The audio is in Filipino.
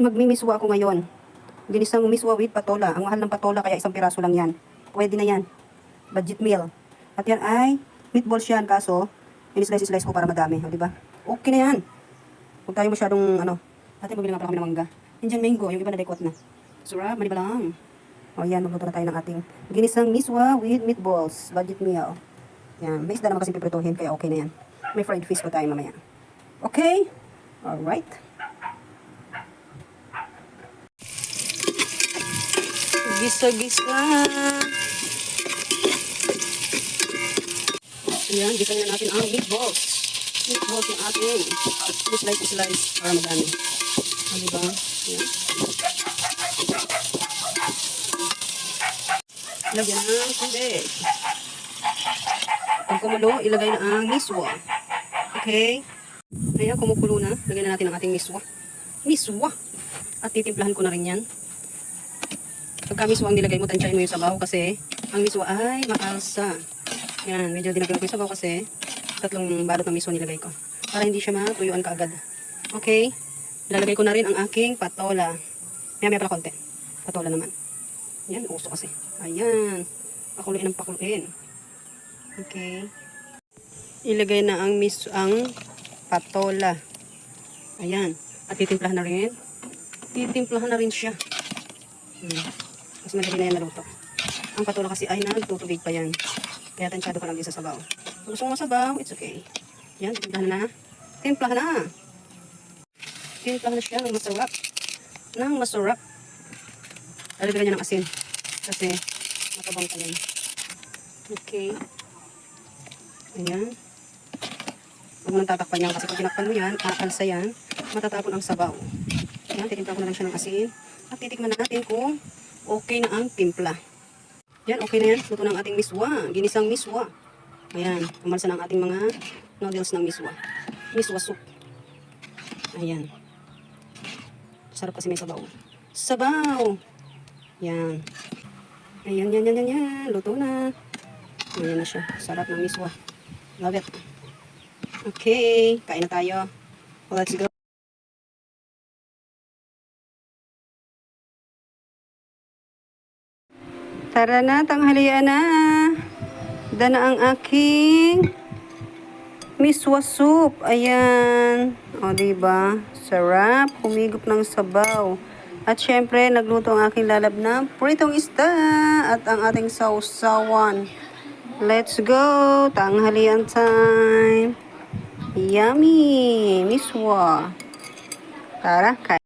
Magmimiswa ako ngayon. Ginisang miswa with patola. Ang mahal ng patola kaya isang piraso lang yan. Pwede na yan. Budget meal. At yan ay meatballs yan, kaso in-slice ko para madami. O, diba? Okay na yan. Huwag tayo masyadong Dati mabili nga pala kami ng mangga. Indian mango, yung iba na dekot na. Sarap, mali ba lang? O yan, magluto na tayo ng ating ginisang miswa with meatballs. Budget meal. Yan, may isda naman kasi piprituhin, kaya okay na yan. May fried fish pa tayo mamaya. Okay? Alright. Gisa-gisa. Ayan, gisa na natin ang meatballs. Meatballs yung ating slice para madami. Diba? Ayan. Lagyan ng tubig. Pag kumulo, ilagay na ang miswa. Okay? Ayan, kumukulo na. Lagyan na natin ang ating miswa. Miswa! At titimplahan ko na rin yan. Pagka miswa ang nilagay mo, tansyahin mo yung sabaw kasi ang miswa ay maalsa. Yan, medyo dinagyan ko yung sabaw kasi 3 balot ng miswa nilagay ko. Para hindi siya matuyuan kaagad. Okay? Lalagay ko na rin ang aking patola. Maya pala konti. Patola naman. Yan, uso kasi. Ayan. Pakuluin ang pakuluin. Okay. Ilagay na ang patola. Ayan. At titimplahan na rin. Titimplahan na rin siya. Mas madali na yan naluto. Ang patola kasi ay nagtutubig pa yan. Kaya tansyado ka lang din sa sabaw. Kung gusto mo masabaw, it's okay. Yan, timplahan na. Timplahan na. Timplahan na siya ng masarap. Ng masarap. Lalagyan niya ng asin. Kasi matabang pa yan. Okay. Ayan. Huwag mo nang tatakpan yan kasi pag tinakpan mo yan, aalsa yan, matatapon ang sabaw. Ayan, titimpla ko na lang siya ng asin. At titikman na natin kung okay na ang timpla. Yan, okay na yan. Luto ng ating miswa. Ginisang miswa. Ayan, umalsa na ang ating mga noodles ng miswa. Miswa soup. Ayan. Sarap kasi may sabaw. Sabaw! Yan. Ayan, yan. Luto na. Ayan na siya. Sarap ng miswa. Love it. Okay, kain na tayo. Let's go. Tara na, tanghalian na. Dana ang aking miswa soup. Ayan. O, diba? Sarap. Humigop ng sabaw. At syempre, nagluto ang aking lalab na pritong isda. At ang ating sausawan. Let's go. Tanghalian time. Yummy. Miswa. Tara, kain.